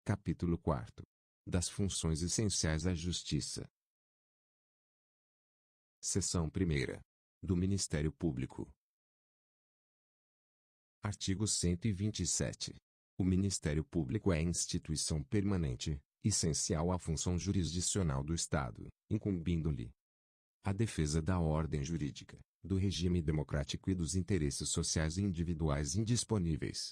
Capítulo 4. Das funções essenciais da Justiça. Seção 1ª. Do Ministério Público. Artigo 127. O Ministério Público é instituição permanente, essencial à função jurisdicional do Estado, incumbindo-lhe a defesa da ordem jurídica, do regime democrático e dos interesses sociais individuais indisponíveis.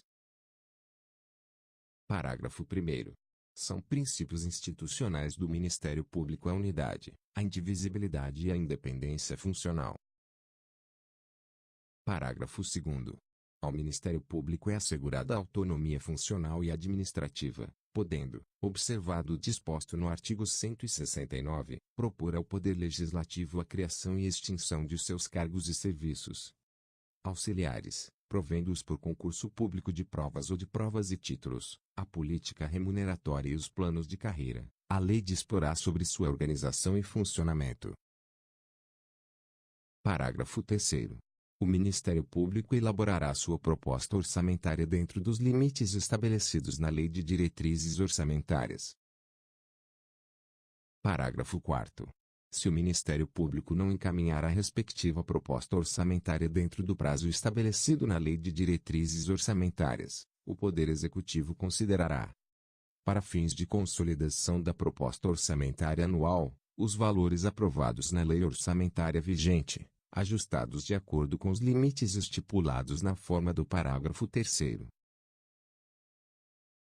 Parágrafo 1º. São princípios institucionais do Ministério Público a unidade, a indivisibilidade e a independência funcional. Parágrafo 2º. Ao Ministério Público é assegurada a autonomia funcional e administrativa, podendo, observado o disposto no artigo 169, propor ao Poder Legislativo a criação e extinção de seus cargos e serviços auxiliares, provendo-os por concurso público de provas ou de provas e títulos, a política remuneratória e os planos de carreira. A lei disporá sobre sua organização e funcionamento. Parágrafo 3º. O Ministério Público elaborará sua proposta orçamentária dentro dos limites estabelecidos na Lei de Diretrizes Orçamentárias. Parágrafo 4º. Se o Ministério Público não encaminhar a respectiva proposta orçamentária dentro do prazo estabelecido na Lei de Diretrizes Orçamentárias, o Poder Executivo considerará, para fins de consolidação da proposta orçamentária anual, os valores aprovados na lei orçamentária vigente, ajustados de acordo com os limites estipulados na forma do parágrafo 3º.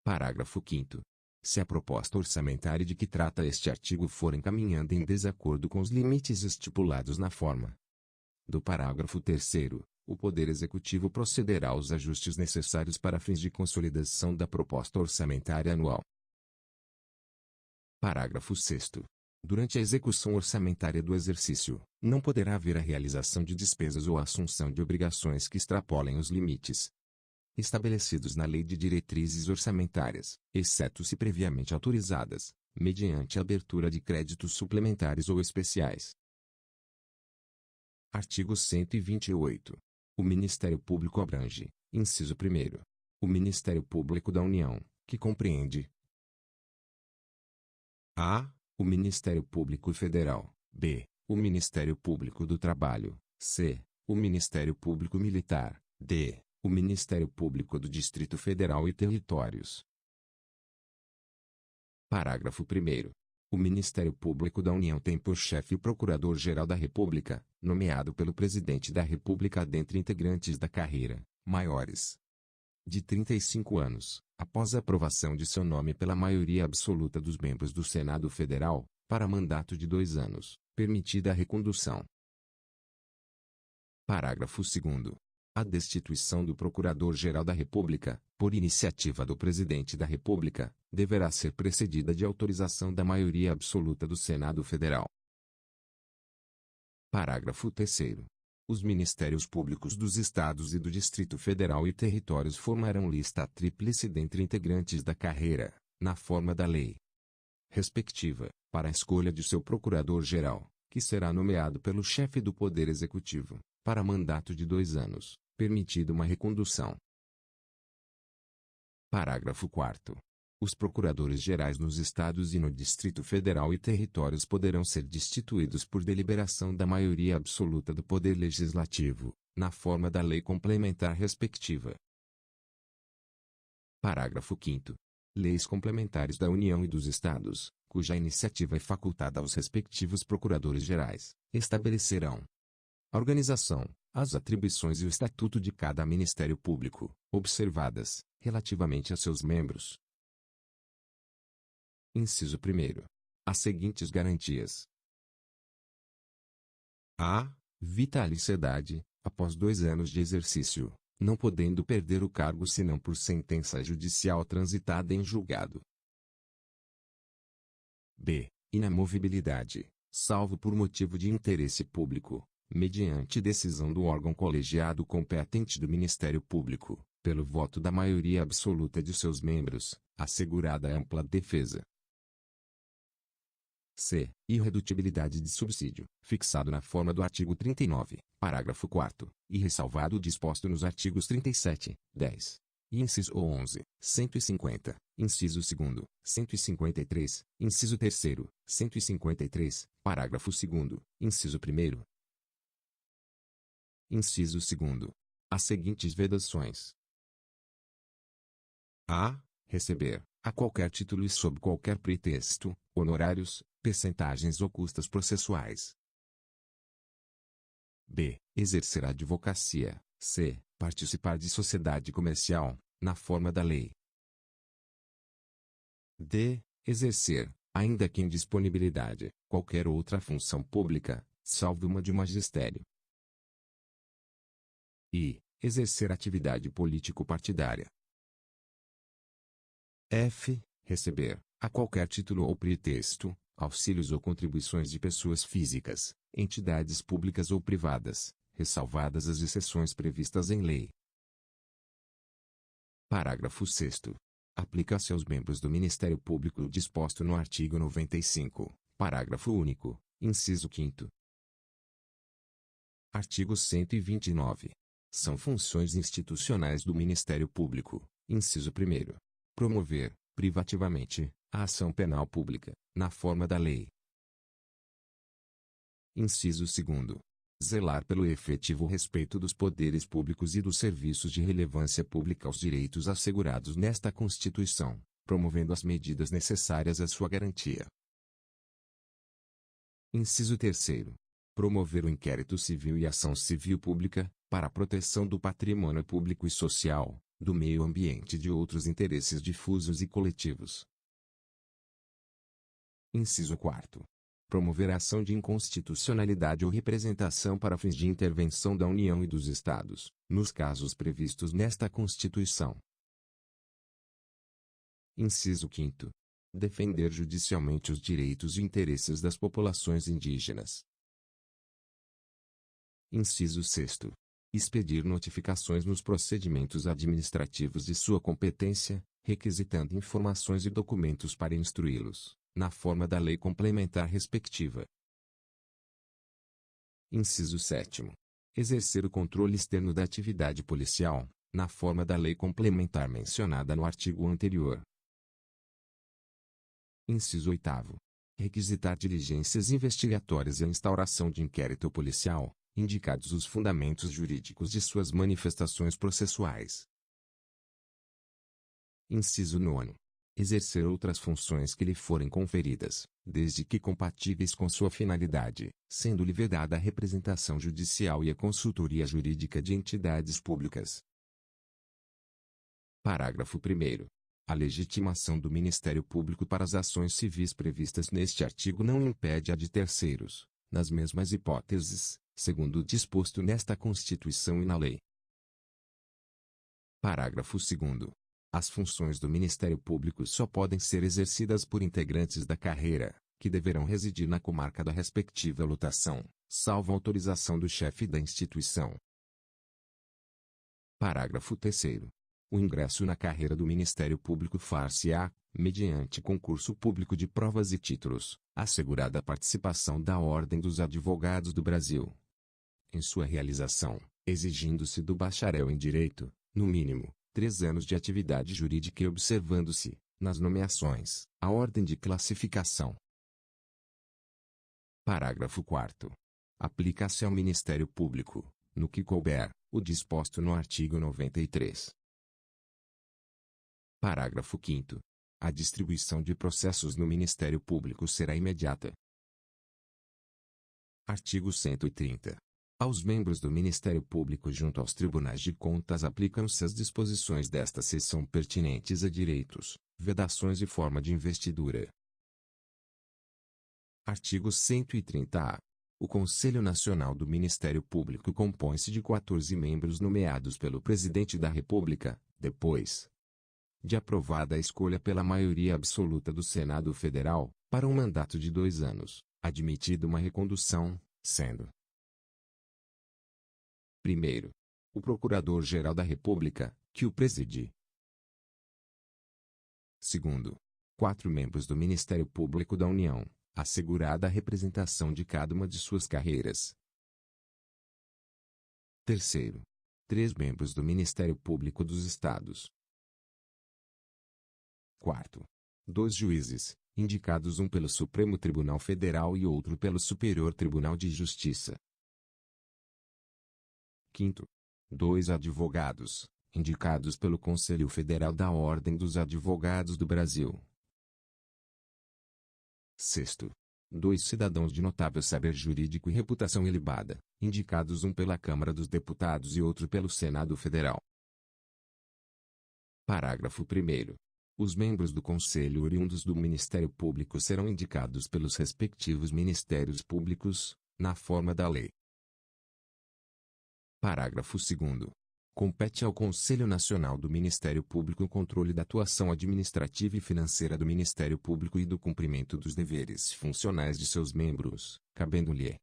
Parágrafo 5º. Se a proposta orçamentária de que trata este artigo for encaminhada em desacordo com os limites estipulados na forma do parágrafo 3º, o Poder Executivo procederá aos ajustes necessários para fins de consolidação da proposta orçamentária anual. Parágrafo 6º. Durante a execução orçamentária do exercício, não poderá haver a realização de despesas ou a assunção de obrigações que extrapolem os limites estabelecidos na Lei de Diretrizes Orçamentárias, exceto se previamente autorizadas, mediante a abertura de créditos suplementares ou especiais. Artigo 128. O Ministério Público abrange, inciso 1º, o Ministério Público da União, que compreende a. O Ministério Público Federal, b. O Ministério Público do Trabalho, c. O Ministério Público Militar, d. O Ministério Público do Distrito Federal e Territórios. Parágrafo 1º. O Ministério Público da União tem por chefe o Procurador-Geral da República, nomeado pelo Presidente da República dentre integrantes da carreira, maiores de 35 anos, após a aprovação de seu nome pela maioria absoluta dos membros do Senado Federal, para mandato de 2 anos, permitida a recondução. Parágrafo 2º. A destituição do Procurador-Geral da República, por iniciativa do Presidente da República, deverá ser precedida de autorização da maioria absoluta do Senado Federal. Parágrafo 3º. Os Ministérios Públicos dos Estados e do Distrito Federal e Territórios formarão lista tríplice dentre integrantes da carreira, na forma da lei respectiva, para a escolha de seu Procurador-Geral, que será nomeado pelo chefe do Poder Executivo, para mandato de 2 anos, permitida uma recondução. Parágrafo 4º. Os Procuradores-Gerais nos Estados e no Distrito Federal e Territórios poderão ser destituídos por deliberação da maioria absoluta do Poder Legislativo, na forma da lei complementar respectiva. Parágrafo 5º. Leis complementares da União e dos Estados, cuja iniciativa é facultada aos respectivos Procuradores-Gerais, estabelecerão a organização, as atribuições e o estatuto de cada Ministério Público, observadas, relativamente a seus membros. Inciso 1º. As seguintes garantias. A. Vitaliciedade, após 2 anos de exercício, não podendo perder o cargo senão por sentença judicial transitada em julgado. B. Inamovibilidade, salvo por motivo de interesse público, mediante decisão do órgão colegiado competente do Ministério Público, pelo voto da maioria absoluta de seus membros, assegurada ampla defesa. C. Irredutibilidade de subsídio, fixado na forma do artigo 39, parágrafo 4º, e ressalvado o disposto nos artigos 37, 10, E inciso 11, 150, inciso 2º, 153, inciso 3º, 153, parágrafo 2º, inciso 1º. Inciso 2º. As seguintes vedações: a. Receber, a qualquer título e sob qualquer pretexto, honorários, percentagens ou custas processuais. b. Exercer a advocacia. c. Participar de sociedade comercial, na forma da lei. d. Exercer, ainda que em disponibilidade, qualquer outra função pública, salvo uma de magistério. e. Exercer atividade político-partidária. f. Receber, a qualquer título ou pretexto, auxílios ou contribuições de pessoas físicas, entidades públicas ou privadas, ressalvadas as exceções previstas em lei. Parágrafo 6º. Aplica-se aos membros do Ministério Público o disposto no artigo 95, parágrafo único, inciso 5º. Artigo 129. São funções institucionais do Ministério Público, inciso 1º. Promover, privativamente, a ação penal pública, na forma da lei. Inciso 2º. Zelar pelo efetivo respeito dos poderes públicos e dos serviços de relevância pública aos direitos assegurados nesta Constituição, promovendo as medidas necessárias à sua garantia. Inciso 3º. Promover o inquérito civil e ação civil pública, para a proteção do patrimônio público e social, do meio ambiente e de outros interesses difusos e coletivos. Inciso 4º. Promover a ação de inconstitucionalidade ou representação para fins de intervenção da União e dos Estados, nos casos previstos nesta Constituição. Inciso 5º. Defender judicialmente os direitos e interesses das populações indígenas. Inciso 6º. Expedir notificações nos procedimentos administrativos de sua competência, requisitando informações e documentos para instruí-los, na forma da lei complementar respectiva. Inciso 7º. Exercer o controle externo da atividade policial, na forma da lei complementar mencionada no artigo anterior. Inciso 8º. Requisitar diligências investigatórias e a instauração de inquérito policial, indicados os fundamentos jurídicos de suas manifestações processuais. Inciso 9º. Exercer outras funções que lhe forem conferidas, desde que compatíveis com sua finalidade, sendo-lhe vedada a representação judicial e a consultoria jurídica de entidades públicas. Parágrafo 1º. A legitimação do Ministério Público para as ações civis previstas neste artigo não impede a de terceiros, nas mesmas hipóteses, segundo o disposto nesta Constituição e na lei. Parágrafo 2º. As funções do Ministério Público só podem ser exercidas por integrantes da carreira, que deverão residir na comarca da respectiva lotação, salvo autorização do chefe da instituição. Parágrafo 3º. O ingresso na carreira do Ministério Público far-se-á, mediante concurso público de provas e títulos, assegurada a participação da Ordem dos Advogados do Brasil. Em sua realização, exigindo-se do bacharel em Direito, no mínimo, 3 anos de atividade jurídica e observando-se, nas nomeações, a ordem de classificação. Parágrafo 4º. Aplica-se ao Ministério Público, no que couber, o disposto no artigo 93. Parágrafo 5º. A distribuição de processos no Ministério Público será imediata. Artigo 130. Aos membros do Ministério Público junto aos tribunais de contas aplicam-se as disposições desta seção pertinentes a direitos, vedações e forma de investidura. Artigo 130-A. O Conselho Nacional do Ministério Público compõe-se de 14 membros nomeados pelo Presidente da República, depois de aprovada a escolha pela maioria absoluta do Senado Federal, para um mandato de 2 anos, admitida uma recondução, sendo: primeiro, o Procurador-Geral da República, que o preside. Segundo, 4 membros do Ministério Público da União, assegurada a representação de cada uma de suas carreiras. Terceiro, 3 membros do Ministério Público dos Estados, Quarto, 2 juízes, indicados, um pelo Supremo Tribunal Federal e outro pelo Superior Tribunal de Justiça. Quinto, 2 advogados, indicados pelo Conselho Federal da Ordem dos Advogados do Brasil. Sexto, 2 cidadãos de notável saber jurídico e reputação ilibada, indicados, um pela Câmara dos Deputados e outro pelo Senado Federal. Parágrafo 1º. Os membros do Conselho oriundos do Ministério Público serão indicados pelos respectivos Ministérios Públicos, na forma da lei. Parágrafo 2º. Compete ao Conselho Nacional do Ministério Público o controle da atuação administrativa e financeira do Ministério Público e do cumprimento dos deveres funcionais de seus membros, cabendo-lhe: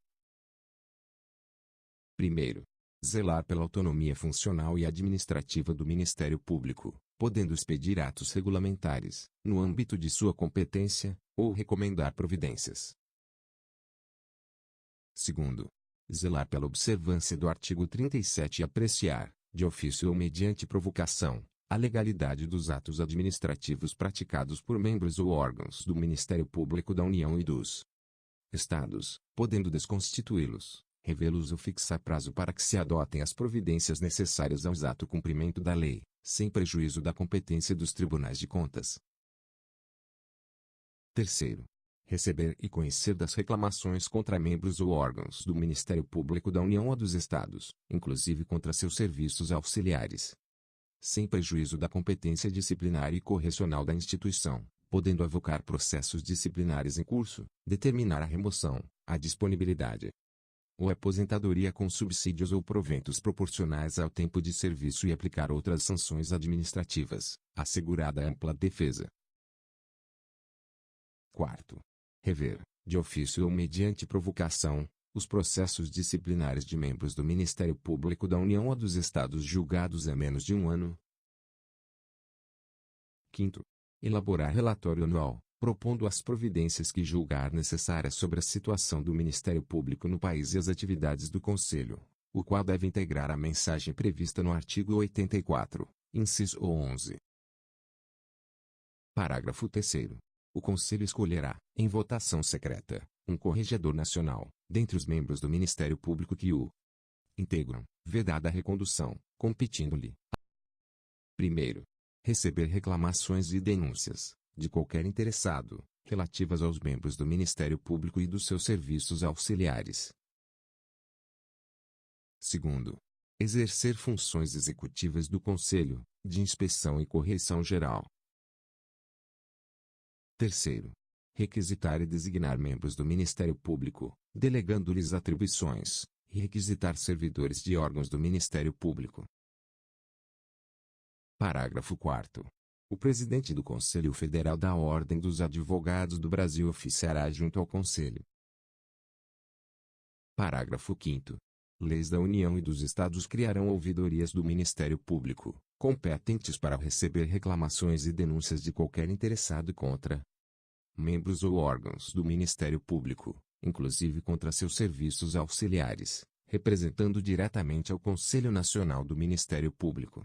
primeiro, zelar pela autonomia funcional e administrativa do Ministério Público, podendo expedir atos regulamentares, no âmbito de sua competência, ou recomendar providências. Segundo, zelar pela observância do artigo 37 e apreciar, de ofício ou mediante provocação, a legalidade dos atos administrativos praticados por membros ou órgãos do Ministério Público da União e dos Estados, podendo desconstituí-los, revê-los ou fixar prazo para que se adotem as providências necessárias ao exato cumprimento da lei, sem prejuízo da competência dos tribunais de contas. Terceiro, receber e conhecer das reclamações contra membros ou órgãos do Ministério Público da União ou dos Estados, inclusive contra seus serviços auxiliares, sem prejuízo da competência disciplinar e correcional da instituição, podendo avocar processos disciplinares em curso, determinar a remoção, a disponibilidade ou aposentadoria com subsídios ou proventos proporcionais ao tempo de serviço e aplicar outras sanções administrativas, assegurada ampla defesa. Quarto, rever, de ofício ou mediante provocação, os processos disciplinares de membros do Ministério Público da União ou dos Estados julgados há menos de um ano. Quinto, elaborar relatório anual, propondo as providências que julgar necessárias sobre a situação do Ministério Público no país e as atividades do Conselho, o qual deve integrar a mensagem prevista no artigo 84, inciso 11. Parágrafo 3º. O Conselho escolherá, em votação secreta, um corregedor nacional, dentre os membros do Ministério Público que o integram, vedada a recondução, competindo-lhe: primeiro, receber reclamações e denúncias, de qualquer interessado, relativas aos membros do Ministério Público e dos seus serviços auxiliares. Segundo, exercer funções executivas do Conselho, de inspeção e correição geral. Terceiro, requisitar e designar membros do Ministério Público, delegando-lhes atribuições, e requisitar servidores de órgãos do Ministério Público. Parágrafo 4º. O presidente do Conselho Federal da Ordem dos Advogados do Brasil oficiará junto ao Conselho. Parágrafo 5º. Leis da União e dos Estados criarão ouvidorias do Ministério Público, competentes para receber reclamações e denúncias de qualquer interessado contra membros ou órgãos do Ministério Público, inclusive contra seus serviços auxiliares, representando diretamente ao Conselho Nacional do Ministério Público.